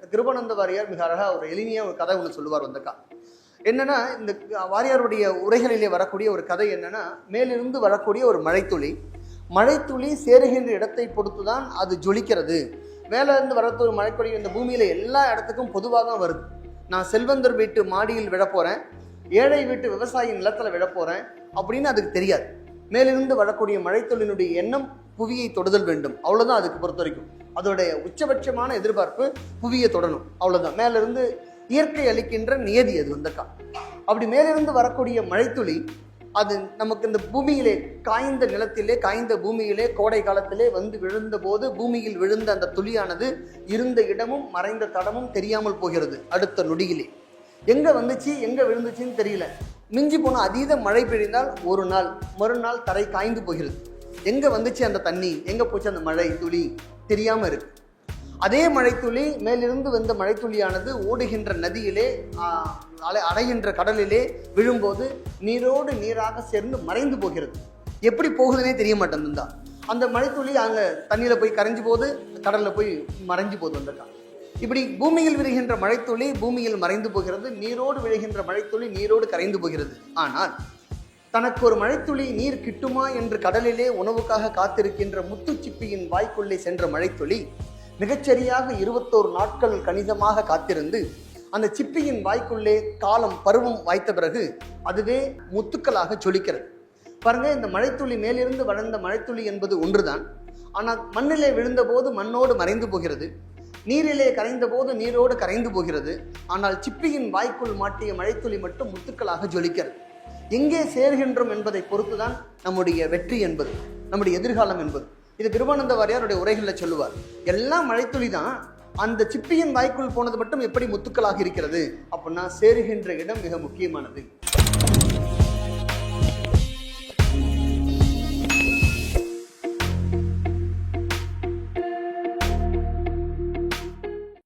கிருபானந்த வாரியார் மிக அழகா ஒரு எளிமையா ஒரு கதை ஒன்று சொல்லுவார் வந்தக்கா. என்னன்னா, இந்த வாரியாருடைய உரைகளிலே வரக்கூடிய ஒரு கதை என்னன்னா, மேலிருந்து வரக்கூடிய ஒரு மழைத்துளி, மழைத்துளி சேருகின்ற இடத்தை பொறுத்துதான் அது ஜொலிக்கிறது. மேல இருந்து வரக்கூடிய ஒரு மழைத்துளி இந்த பூமியில எல்லா இடத்துக்கும் பொதுவாக வருது. நான் செல்வந்தர் வீட்டு மாடியில் விழ போறேன், ஏழை வீட்டு விவசாயி நிலத்துல விழ போறேன் அப்படின்னு அதுக்கு தெரியாது. மேலிருந்து வரக்கூடிய மழைத்துளியினுடைய எண்ணம் புவியை தொடுதல் வேண்டும், அவ்வளவுதான். அதுக்கு பொறுத்த வரைக்கும் அதோடைய உச்சபட்சமான எதிர்பார்ப்பு புவியை தொடணும், அவ்வளவுதான். மேலிருந்து இயற்கை அளிக்கின்ற நியதி அது வந்தக்கா. அப்படி மேலிருந்து வரக்கூடிய மழைத்துளி அது நமக்கு இந்த பூமியிலே காய்ந்த நிலத்திலே காய்ந்த பூமியிலே கோடை காலத்திலே வந்து விழுந்த போது பூமியில் விழுந்த அந்த துளியானது இருந்த இடமும் மறைந்த தடமும் தெரியாமல் போகிறது. அடுத்த நொடியிலே எங்க வந்துச்சு எங்க விழுந்துச்சுன்னு தெரியல. மிஞ்சி போன அதீத மழை பெய்தால் ஒரு நாள் மறுநாள் தரை காய்ந்து போகிறது. எங்க வந்துச்சு அந்த தண்ணி, எங்க போச்சு அந்த மழை துளி தெரியாம இருக்கு. அதே மழைத்துளி மேலிருந்து வந்த மழைத்துளியானது ஓடுகின்ற நதியிலே அடைகின்ற கடலிலே விழும்போது நீரோடு நீராக சேர்ந்து மறைந்து போகிறது. எப்படி போகுதுன்னே தெரிய மாட்டேன். அந்த மழைத்துளி அங்க தண்ணியில போய் கரைஞ்சு போது, கடல்ல போய் மறைஞ்சு போகுது. வந்தக்கா இப்படி பூமியில் விழுகின்ற மழைத்துளி பூமியில் மறைந்து போகிறது, நீரோடு விழுகின்ற மழைத்துளி நீரோடு கரைந்து போகிறது. ஆனால் தனக்கு ஒரு மழைத்துளி நீர் கிட்டுமா என்று கடலிலே உணவுக்காக காத்திருக்கின்ற முத்துச்சிப்பியின் வாய்க்குள்ளே சென்ற மழைத்துளி மிகச்சரியாக 21 நாட்கள் கணிதமாக காத்திருந்து அந்த சிப்பியின் வாய்க்குள்ளே காலம் பருவம் வாய்த்த பிறகு அதுவே முத்துக்களாக ஜொலிக்கிறது. பாருங்க, இந்த மழைத்துளி மேலிருந்து வளர்ந்த மழைத்துளி என்பது ஒன்றுதான். ஆனால் மண்ணிலே விழுந்த போது மண்ணோடு மறைந்து போகிறது, நீரிலே கரைந்த போது நீரோடு கரைந்து போகிறது. ஆனால் சிப்பியின் வாய்க்குள் மாட்டிய மழைத்துளி மட்டும் முத்துக்களாக ஜொலிக்கிறது. எங்கே சேர்கின்றோம் என்பதை பொறுத்துதான் நம்முடைய வெற்றி என்பது, நம்முடைய எதிர்காலம் என்பது. இது கிருபானந்த வாரியாருடைய உரைகளில் சொல்லுவார். எல்லாம் மழைத்துளி தான், அந்த சிப்பியின் வாய்க்குள் போனது மட்டும் எப்படி முத்துக்களாக இருக்கிறது அப்படின்னா சேருகின்ற இடம் மிக முக்கியமானது.